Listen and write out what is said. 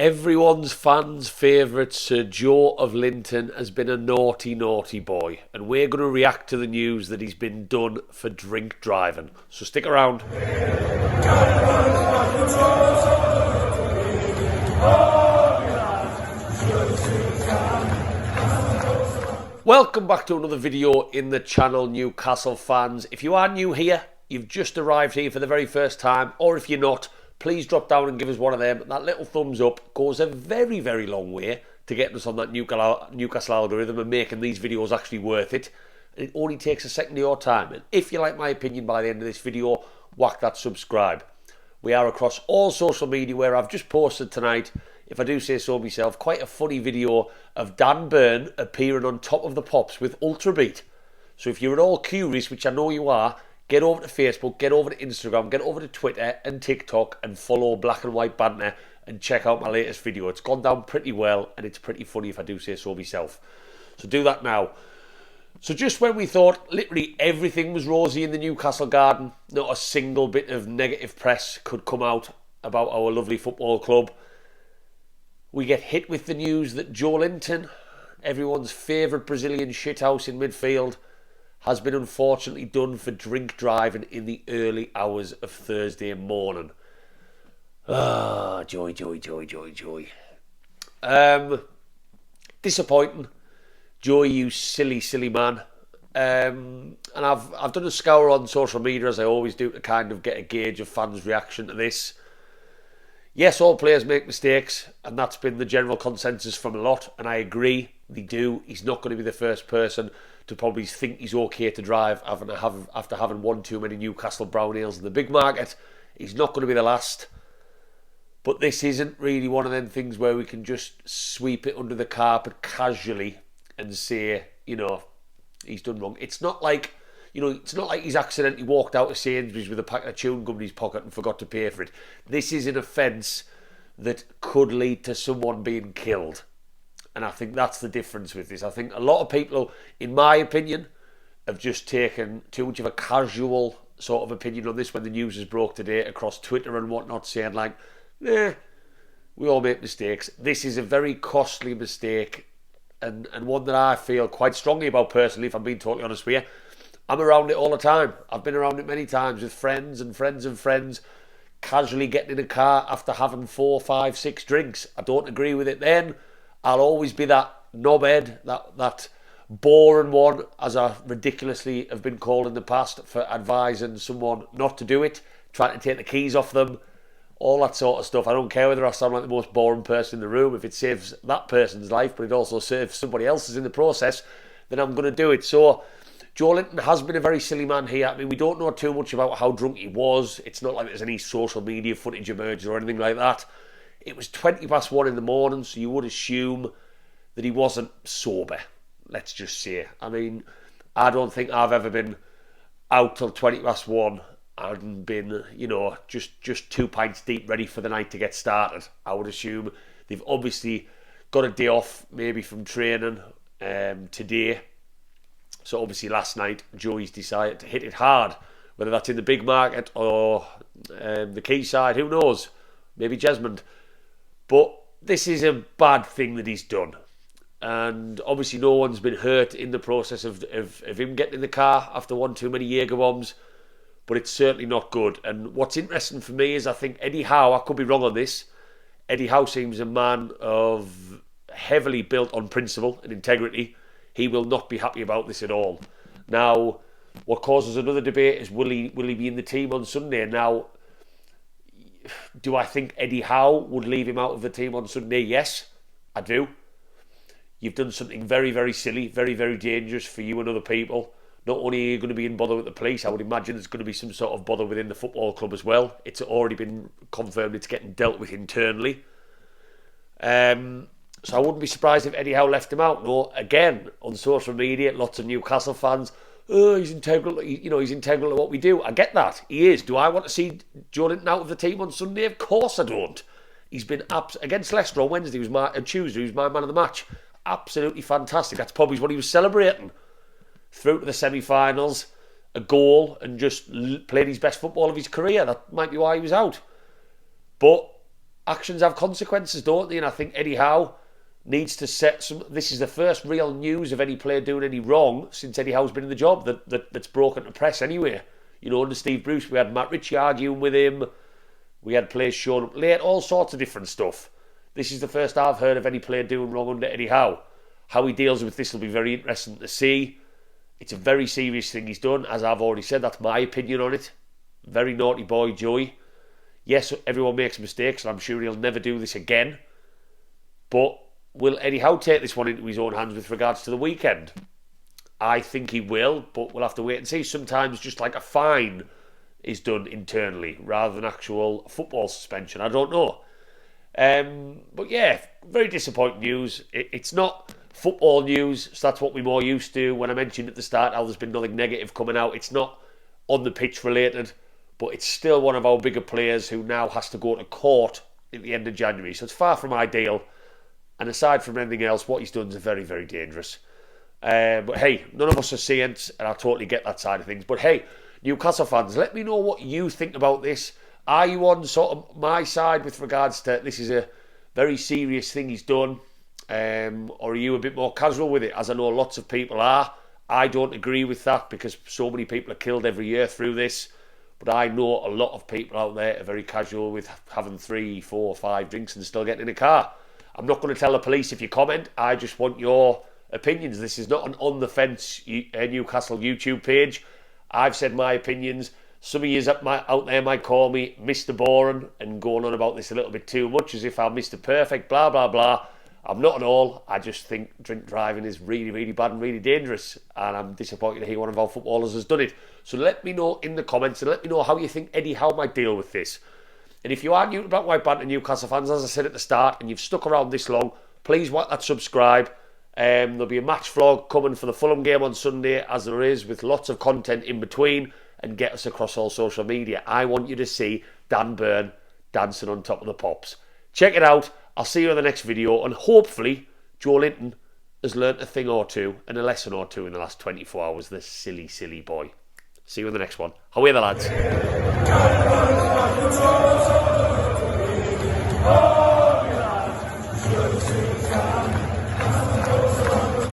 Everyone's fans' favourite Sir Joe of Linton has been a naughty, naughty boy, and we're going to react to the news that he's been done for drink driving. So stick around. Welcome back to another video in the channel, Newcastle fans. If you are new here, you've just arrived here for the very first time, or if you're not, please drop down and give us one of them. That little thumbs up goes a very, very long way to getting us on that Newcastle algorithm and making these videos actually worth it. And it only takes a second of your time. And if you like my opinion by the end of this video, whack that subscribe. We are across all social media where I've just posted tonight, if I do say so myself, quite a funny video of Dan Burn appearing on Top of the Pops with Ultrabeat. So if you're at all curious, which I know you are, get over to Facebook, get over to Instagram, get over to Twitter and TikTok and follow Black and White Banter and check out my latest video. It's gone down pretty well and it's pretty funny if I do say so myself. So do that now. So just when we thought literally everything was rosy in the Newcastle garden, not a single bit of negative press could come out about our lovely football club, we get hit with the news that Joelinton, everyone's favourite Brazilian shithouse in midfield, has been unfortunately done for drink driving in the early hours of Thursday morning. Ah, joy, joy, joy, joy, joy. Disappointing. Joy, you silly, silly man. And I've done a scour on social media, as I always do, to kind of get a gauge of fans' reaction to this. Yes, all players make mistakes, and that's been the general consensus from a lot, and I agree, they do. He's not going to be the first person to probably think he's okay to drive after having one too many Newcastle brown ales in the big market. He's not going to be the last. But this isn't really one of them things where we can just sweep it under the carpet casually and say, you know, he's done wrong. It's not like, you know, it's not like he's accidentally walked out of Sainsbury's with a packet of chewing gum in his pocket and forgot to pay for it. This is an offence that could lead to someone being killed. And I think that's the difference with this. I think a lot of people, in my opinion, have just taken too much of a casual sort of opinion on this when the news is broke today across Twitter and whatnot, saying like, we all make mistakes. This is a very costly mistake and one that I feel quite strongly about personally, if I'm being totally honest with you. I'm around it all the time. I've been around it many times with friends and friends and friends, casually getting in a car after having 4, 5, 6 drinks. I don't agree with it then. I'll always be that knobhead, that boring one, as I ridiculously have been called in the past for advising someone not to do it, trying to take the keys off them, all that sort of stuff. I don't care whether I sound like the most boring person in the room. If it saves that person's life, but it also serves somebody else's in the process, then I'm going to do it. So Joelinton has been a very silly man here. I mean, we don't know too much about how drunk he was. It's not like there's any social media footage emerged or anything like that. It was 1:20 in the morning, so you would assume that he wasn't sober, let's just say. I mean, I don't think I've ever been out till 1:20 and been, you know, just 2 pints deep, ready for the night to get started. I would assume they've obviously got a day off, maybe from training today. So obviously last night, Joey's decided to hit it hard, whether that's in the big market or the quayside, who knows? Maybe Jesmond. But this is a bad thing that he's done. And obviously no one's been hurt in the process of him getting in the car after one too many Jaeger bombs. But it's certainly not good. And what's interesting for me is I think Eddie Howe, I could be wrong on this, Eddie Howe seems a man of heavily built on principle and integrity. He will not be happy about this at all. Now, what causes another debate is will he be in the team on Sunday? Now, do I think Eddie Howe would leave him out of the team on Sunday? Yes, I do. You've done something very, very silly, very, very dangerous for you and other people. Not only are you going to be in bother with the police, I would imagine there's going to be some sort of bother within the football club as well. It's already been confirmed it's getting dealt with internally. So I wouldn't be surprised if Eddie Howe left him out. No, again, on social media, lots of Newcastle fans, oh, he's integral, he's integral to what we do. I get that. He is. Do I want to see Joelinton out of the team on Sunday? Of course I don't. He's been against Leicester on Wednesday, Tuesday, he was my man of the match. Absolutely fantastic. That's probably what he was celebrating. Through to the semi-finals, a goal, and just played his best football of his career. That might be why he was out. But actions have consequences, don't they? And I think Eddie Howe needs to set some... This is the first real news of any player doing any wrong since Eddie Howe's been in the job that's broken to press anyway. You know, under Steve Bruce, we had Matt Ritchie arguing with him. We had players showing up late, all sorts of different stuff. This is the first I've heard of any player doing wrong under Eddie Howe. How he deals with this will be very interesting to see. It's a very serious thing he's done, as I've already said. That's my opinion on it. Very naughty boy, Joey. Yes, everyone makes mistakes, and I'm sure he'll never do this again. But will Eddie Howe take this one into his own hands with regards to the weekend? I think he will, but we'll have to wait and see. Sometimes just like a fine is done internally rather than actual football suspension. I don't know. But yeah, very disappointing news. It's not football news, so that's what we're more used to. When I mentioned at the start how there's been nothing negative coming out, it's not on the pitch related, but it's still one of our bigger players who now has to go to court at the end of January. So it's far from ideal. And aside from anything else, what he's done is very, very dangerous. But hey, none of us are saints, and I totally get that side of things. But hey, Newcastle fans, let me know what you think about this. Are you on sort of my side with regards to this is a very serious thing he's done? Or are you a bit more casual with it, as I know lots of people are? I don't agree with that because so many people are killed every year through this. But I know a lot of people out there are very casual with having 3, 4, 5 drinks and still getting in a car. I'm not going to tell the police if you comment. I just want your opinions. This is not an on-the-fence Newcastle YouTube page. I've said my opinions. Some of you out there might call me Mr. Boring and going on about this a little bit too much, as if I'm Mr. Perfect, blah, blah, blah. I'm not at all. I just think drink driving is really, really bad and really dangerous. And I'm disappointed to hear one of our footballers has done it. So let me know in the comments and let me know how you think Eddie Howe might deal with this. And if you are new to Black White Banter Newcastle fans, as I said at the start, and you've stuck around this long, please whack that subscribe. There'll be a match vlog coming for the Fulham game on Sunday, as there is, with lots of content in between, and get us across all social media. I want you to see Dan Burn dancing on top of the pops. Check it out. I'll see you in the next video, and hopefully Joelinton has learnt a thing or two and a lesson or two in the last 24 hours. This silly, silly boy. See you in the next one. How are the lads?